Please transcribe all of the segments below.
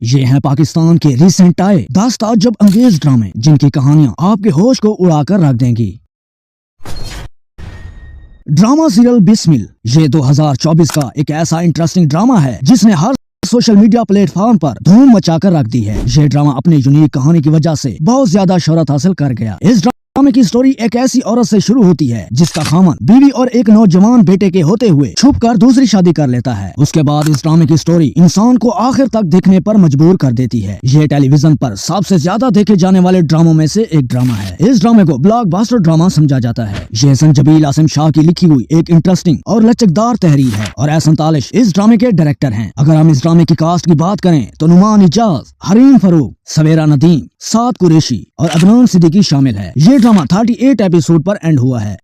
ये हैं पाकिस्तान के रिसेंट आए दास्ताजब अंगेज ड्रामे जिनकी कहानियां आपके होश को उड़ाकर रख देंगी। ड्रामा सीरियल बिस्मिल ये 2024 का एक ऐसा इंटरेस्टिंग ड्रामा है जिसने हर सोशल मीडिया प्लेटफॉर्म पर धूम मचाकर रख दी है। ये ड्रामा अपनी यूनिक कहानी की वजह से बहुत ज्यादा शोहरत हासिल कर गया। इस ड्रामे की स्टोरी एक ऐसी औरत से शुरू होती है जिसका खामन बीवी और एक नौजवान बेटे के होते हुए छुपकर दूसरी शादी कर लेता है। उसके बाद इस ड्रामे की स्टोरी इंसान को आखिर तक देखने पर मजबूर कर देती है। ये टेलीविजन पर सबसे ज्यादा देखे जाने वाले ड्रामों में से एक ड्रामा है। इस ड्रामे को ब्लॉकबस्टर ड्रामा समझा जाता है। ये संजबील आसिम शाह की लिखी हुई एक इंटरेस्टिंग और लचकदार तहरीर है और एहसन तालिश इस ड्रामे के डायरेक्टर हैं। अगर हम इस ड्रामे की कास्ट की बात करें तो नुमान इजाज, हरीम फरूक, सवेरा नदीम, साद कुरैशी और अदनान सिद्दीकी शामिल है। ये ड्रामा 38 एपिसोड पर एंड हुआ है।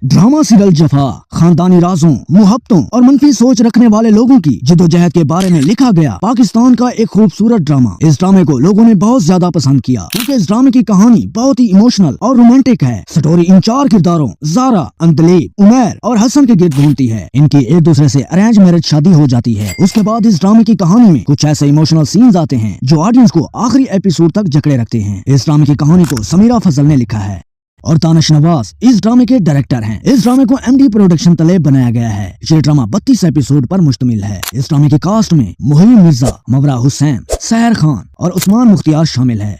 ड्रामा सीरियल जफा खानदानी राजों, मुहब्बतों और मनफी सोच रखने वाले लोगों की जिद्दोजहद के बारे में लिखा गया पाकिस्तान का एक खूबसूरत ड्रामा। इस ड्रामे को लोगों ने बहुत ज्यादा पसंद किया क्योंकि इस ड्रामे की कहानी बहुत ही इमोशनल और रोमांटिक है। स्टोरी इन चार किरदारों ज़ारा, अंतलीब, उमैर और हसन के गिर्द घूमती है। इनकी एक दूसरे से अरेंज मैरिज शादी हो जाती है। उसके बाद इस ड्रामे की कहानी में कुछ ऐसे इमोशनल सीन्स आते हैं जो ऑडियंस को आखिरी एपिसोड तक जकड़े रखते हैं। इस ड्रामे की कहानी को समीरा फजल ने लिखा है और दानिश नवाज इस ड्रामे के डायरेक्टर हैं। इस ड्रामे को एमडी प्रोडक्शन तले बनाया गया है। ये ड्रामा 32 एपिसोड पर मुश्तमिल है। इस ड्रामे की कास्ट में मुहीम मिर्जा, मवरा हुसैन, सहर खान और उस्मान मुख्तियार शामिल है।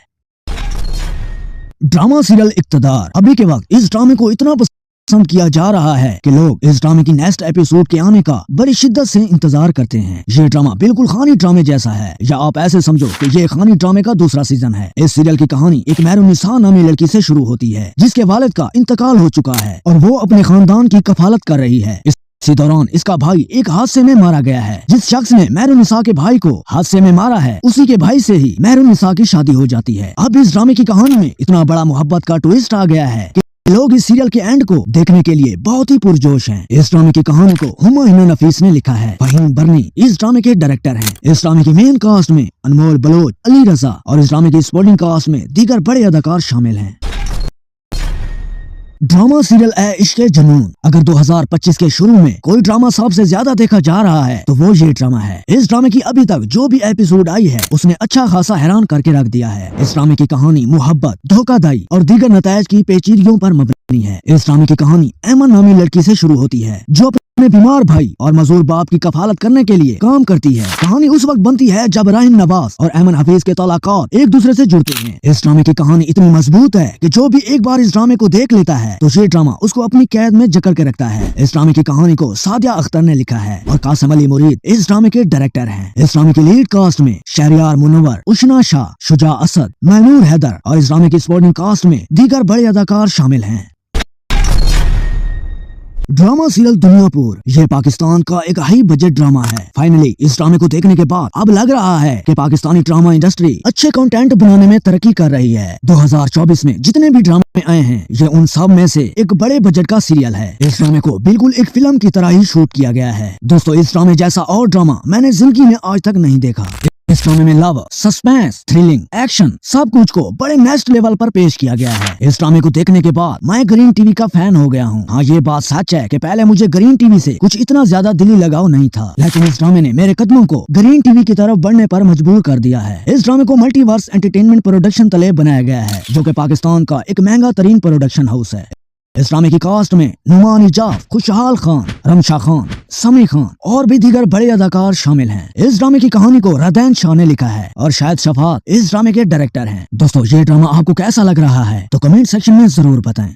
ड्रामा सीरियल इक्तदार अभी के वक्त इस ड्रामे को इतना पसंद किया जा रहा है कि लोग इस ड्रामे की नेक्स्ट एपिसोड के आने का बड़ी शिद्दत से इंतजार करते हैं। ये ड्रामा बिल्कुल खानी ड्रामे जैसा है, या आप ऐसे समझो कि ये खानी ड्रामे का दूसरा सीजन है। इस सीरियल की कहानी एक मेहरुन्निसा नामी लड़की से शुरू होती है जिसके वालिद का इंतकाल हो चुका है और वो अपने खानदान की कफालत कर रही है। इसी दौरान इसका भाई एक हादसे में मारा गया है। जिस शख्स ने मेहरुन्निसा के भाई को हादसे में मारा है उसी के भाई से ही मेहरुन्निसा की शादी हो जाती है। अब इस ड्रामे की कहानी में इतना बड़ा मोहब्बत का ट्विस्ट आ गया है कि लोग इस सीरियल के एंड को देखने के लिए बहुत ही पुरजोश हैं। इस ड्रामे की कहानी को हुमायूं नफीस ने लिखा है। फहीम बरनी इस ड्रामे के डायरेक्टर हैं। इस ड्रामे की मेन कास्ट में अनमोल बलोच, अली रजा और इस ड्रामे की सपोर्टिंग कास्ट में दीगर बड़े अदाकार शामिल हैं। ड्रामा सीरियल ए इश्क़े जुनून अगर 2025 के शुरू में कोई ड्रामा सबसे ज्यादा देखा जा रहा है तो वो ये ड्रामा है। इस ड्रामे की अभी तक जो भी एपिसोड आई है उसने अच्छा खासा हैरान करके रख दिया है। इस ड्रामे की कहानी मोहब्बत, धोखाधड़ी और दीगर नतायज की पेचीदगियों पर मबनी है। इस ड्रामे की कहानी ऐमन नामी लड़की से शुरू होती है जो अपने बीमार भाई और मजदूर बाप की कफालत करने के लिए काम करती है। कहानी उस वक्त बनती है जब राहिम नवाज और ऐमन हफीज के तलाकार एक दूसरे से जुड़ते हैं। इस ड्रामे की कहानी इतनी मजबूत है कि जो भी एक बार इस ड्रामे को देख लेता है तो ये ड्रामा उसको अपनी कैद में जकड़ के रखता है। इस ड्रामे की कहानी को सादिया अख्तर ने लिखा है और कासिम अली मुरीद इस ड्रामे के डायरेक्टर हैं। इस ड्रामे की लीड कास्ट में शहरियार मुनव्वर, उशना शाह, शुजा असद, महनूर हैदर और इस ड्रामे की सपोर्टिंग कास्ट में दीगर बड़े अदाकार शामिल हैं। ड्रामा सीरियल दुनियापुर ये पाकिस्तान का एक हाई बजट ड्रामा है। फाइनली इस ड्रामे को देखने के बाद अब लग रहा है कि पाकिस्तानी ड्रामा इंडस्ट्री अच्छे कंटेंट बनाने में तरक्की कर रही है। 2024 में जितने भी ड्रामे आए हैं ये उन सब में से एक बड़े बजट का सीरियल है। इस ड्रामे को बिल्कुल एक फिल्म की तरह ही शूट किया गया है। दोस्तों इस ड्रामे जैसा और ड्रामा मैंने जिंदगी में आज तक नहीं देखा। इस ड्रामे में लव, सस्पेंस, थ्रिलिंग, एक्शन सब कुछ को बड़े नेक्स्ट लेवल पर पेश किया गया है। इस ड्रामे को देखने के बाद मैं ग्रीन टीवी का फैन हो गया हूँ। हाँ ये बात सच है कि पहले मुझे ग्रीन टीवी से कुछ इतना ज्यादा दिली लगाव नहीं था, लेकिन इस ड्रामे ने मेरे कदमों को ग्रीन टीवी की तरफ बढ़ने पर मजबूर कर दिया है। इस ड्रामे को मल्टीवर्स एंटरटेनमेंट प्रोडक्शन तले बनाया गया है जो कि पाकिस्तान का एक महंगा तरीन प्रोडक्शन हाउस है। इस ड्रामे की कास्ट में नुमान इजाज, खुशहाल खान, रमशा खान, समी खान और भी दीगर बड़े अदाकार शामिल हैं। इस ड्रामे की कहानी को रदैन शाह ने लिखा है और शायद शफात इस ड्रामे के डायरेक्टर हैं। दोस्तों ये ड्रामा आपको कैसा लग रहा है तो कमेंट सेक्शन में जरूर बताएं।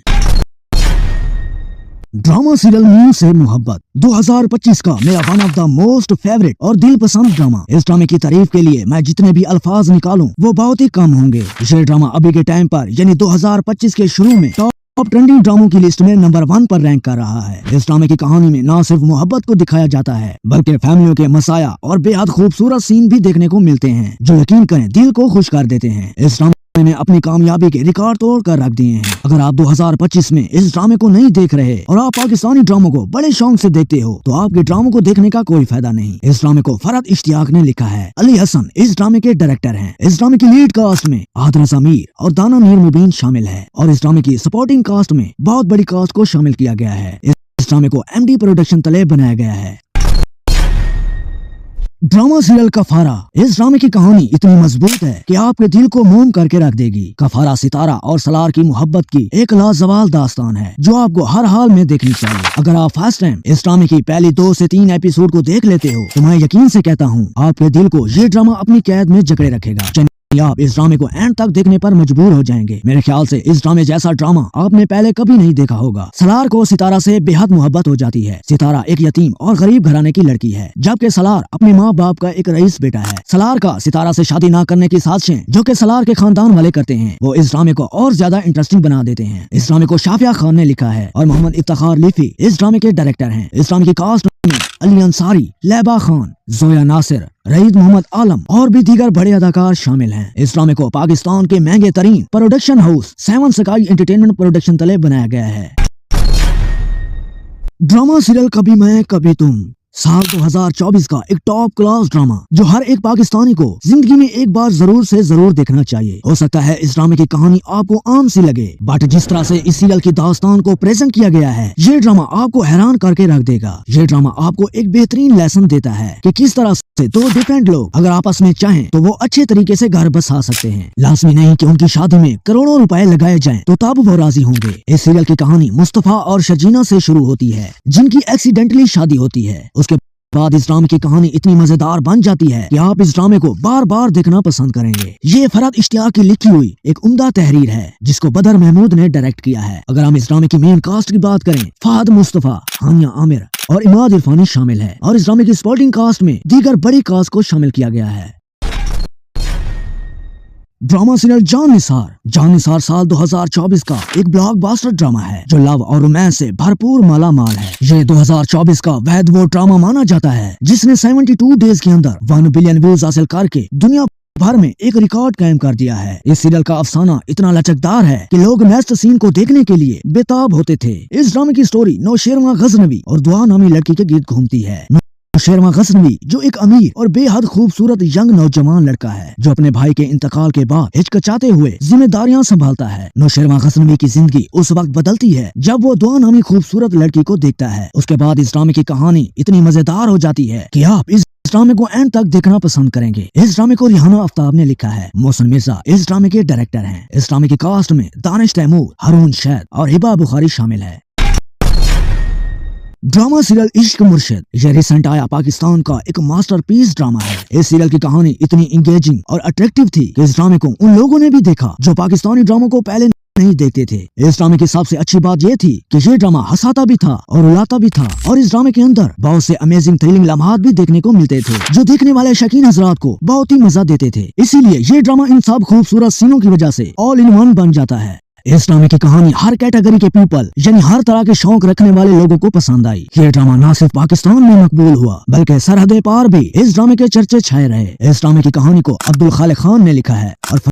ड्रामा सीरियल मीम से मोहब्बत 2025 का मेरा one of the most favourite और दिल पसंद ड्रामा। इस ड्रामे की तारीफ के लिए मैं जितने भी अल्फाज निकालूं वो बहुत ही कम होंगे। ये ड्रामा अभी के टाइम पर यानी 2025 के शुरू में टॉप ट्रेंडिंग ड्रामों की लिस्ट में नंबर 1 पर रैंक कर रहा है। इस ड्रामे की कहानी में न सिर्फ मोहब्बत को दिखाया जाता है बल्कि फैमिलियों के मसाया और बेहद खूबसूरत सीन भी देखने को मिलते हैं जो यकीन करें दिल को खुश कर देते हैं। इस ड्रामे ने अपनी कामयाबी के रिकॉर्ड तोड़ कर रख दिए हैं। अगर आप 2025 में इस ड्रामे को नहीं देख रहे और आप पाकिस्तानी ड्रामों को बड़े शौक से देखते हो तो आपके ड्रामों को देखने का कोई फायदा नहीं। इस ड्रामे को फरहत इश्तियाक ने लिखा है। अली हसन इस ड्रामे के डायरेक्टर हैं। इस ड्रामे की लीड कास्ट में आदरा ज़मीर और दाना नीर मुबीन शामिल है और इस ड्रामे की सपोर्टिंग कास्ट में बहुत बड़ी कास्ट को शामिल किया गया है। इस ड्रामे को एमडी प्रोडक्शन तले बनाया गया है। Drama serial Kaffara. इस ड्रामे की कहानी इतनी मजबूत है कि आपके दिल को मोम करके रख देगी। कफारा सितारा और सलार की मोहब्बत की एक लाजवाब दास्तान है जो आपको हर हाल में देखनी चाहिए। अगर आप फर्स्ट टाइम इस ड्रामे की पहली 2 से 3 एपिसोड को देख लेते हो तो मैं यकीन से कहता हूँ आपके दिल को ये ड्रामा अपनी कैद में जकड़े रखेगा। आप इस ड्रामे को एंड तक देखने पर मजबूर हो जाएंगे। मेरे ख्याल से इस ड्रामे जैसा ड्रामा आपने पहले कभी नहीं देखा होगा। सलार को सितारा से बेहद मोहब्बत हो जाती है। सितारा एक यतीम और गरीब घराने की लड़की है, जबकि सलार अपने माँ बाप का एक रईस बेटा है। सलार का सितारा से शादी न करने की साजिशें जो कि सलार के खानदान वाले करते हैं वो इस ड्रामे को और ज्यादा इंटरेस्टिंग बना देते हैं। इस ड्रामे को शाफिया खान ने लिखा है और मोहम्मद इफ्तिखार लिफी इस ड्रामे के डायरेक्टर हैं। इस ड्रामे की कास्ट में अली अंसारी, लैबा खान, जोया नासिर, रईद मोहम्मद आलम और भी दीगर बड़े अदाकार शामिल हैं। इस ड्रामे को पाकिस्तान के महंगे तरीन production house 7 sky entertainment production तले बनाया गया है। ड्रामा सीरियल कभी मैं कभी तुम साल 2024 का एक टॉप क्लास ड्रामा जो हर एक पाकिस्तानी को जिंदगी में एक बार जरूर से जरूर देखना चाहिए। हो सकता है इस ड्रामे की कहानी आपको आम सी लगे, बट जिस तरह से इस सीरियल की दास्तान को प्रेजेंट किया गया है ये ड्रामा आपको हैरान करके रख देगा। ये ड्रामा आपको एक बेहतरीन लेसन देता है कि किस तरह से 2 डिफरेंट लोग अगर आपस में चाहें तो वो अच्छे तरीके से घर बसा सकते हैं। लाजमी नहीं कि उनकी शादी में करोड़ों रुपए लगाए जाएं तो तब वो राजी होंगे। इस सीरियल की कहानी मुस्तफा और शजीना से शुरू होती है जिनकी एक्सीडेंटली शादी होती है। उसके बाद इस ड्रामे की कहानी इतनी मजेदार बन जाती है कि आप इस ड्रामे को बार बार देखना पसंद करेंगे। ये फरहत इश्तियाक की लिखी हुई एक उम्दा तहरीर है जिसको बदर महमूद ने डायरेक्ट किया है। अगर हम इस ड्रामे की मेन कास्ट की बात करें, फहद मुस्तफा, हानिया आमिर और इमाद इरफानी शामिल है और इस ड्रामे की सपोर्टिंग कास्ट में दीगर बड़ी कास्ट को शामिल किया गया है। ड्रामा सीरियल जान निसार साल 2024 का एक ब्लॉकबस्टर ड्रामा है जो लव और रोमांस से भरपूर मालामाल है। ये 2024 का वैध वो ड्रामा माना जाता है जिसने 72 डेज के अंदर 1 बिलियन व्यूज हासिल करके दुनिया भर में एक रिकॉर्ड कायम कर दिया है। इस सीरियल का अफसाना इतना लचकदार है कि लोग नेक्स्ट सीन को देखने के लिए बेताब होते थे। इस ड्रामे की स्टोरी नौशेरमा गजनवी और दुआ नामी लड़की के गीत घूमती है। नौशेरमा गजनवी जो एक अमीर और बेहद खूबसूरत यंग नौजवान लड़का है जो अपने भाई के इंतकाल के बाद हिचकिचाते हुए जिम्मेदारियां संभालता है। नौशेरमा गजनवी की जिंदगी उस वक्त बदलती है जब वो दुआ नामी खूबसूरत लड़की को देखता है। उसके बाद इस ड्रामे की कहानी इतनी मजेदार हो जाती है कि आप इस ड्रामे को एंड तक देखना पसंद करेंगे। इस ड्रामे को रिहाना आफ्ताब ने लिखा है। मोहसिन मिर्जा इस ड्रामे के डायरेक्टर हैं। इस ड्रामे की कास्ट में दानिश तैमूर, हारून शैद और हिबा बुखारी शामिल है। ड्रामा सीरियल इश्क मुर्शिद ये रिसेंट आया पाकिस्तान का एक मास्टरपीस ड्रामा है। इस सीरियल की कहानी इतनी इंगेजिंग और अट्रैक्टिव थी कि इस ड्रामे को उन लोगों ने भी देखा जो पाकिस्तानी ड्रामों को पहले नहीं देखते थे। इस ड्रामे की सबसे अच्छी बात ये थी कि ये ड्रामा हंसाता भी था और रुलाता भी था और इस ड्रामे के अंदर बहुत से अमेजिंग थ्रिलिंग लम्हात भी देखने को मिलते थे जो देखने वाले शौकीन हजरात को बहुत ही मजा देते थे। इसीलिए ये ड्रामा इन सब खूबसूरत सीनों की वजह से ऑल इन वन बन जाता है। इस ड्रामे की कहानी हर कैटेगरी के पीपल यानी हर तरह के शौक रखने वाले लोगों को पसंद आई। ये ड्रामा न सिर्फ पाकिस्तान में मकबूल हुआ बल्कि सरहदें पार भी इस ड्रामे के चर्चे छाए रहे। इस ड्रामे की कहानी को अब्दुल खालिक खान ने लिखा है और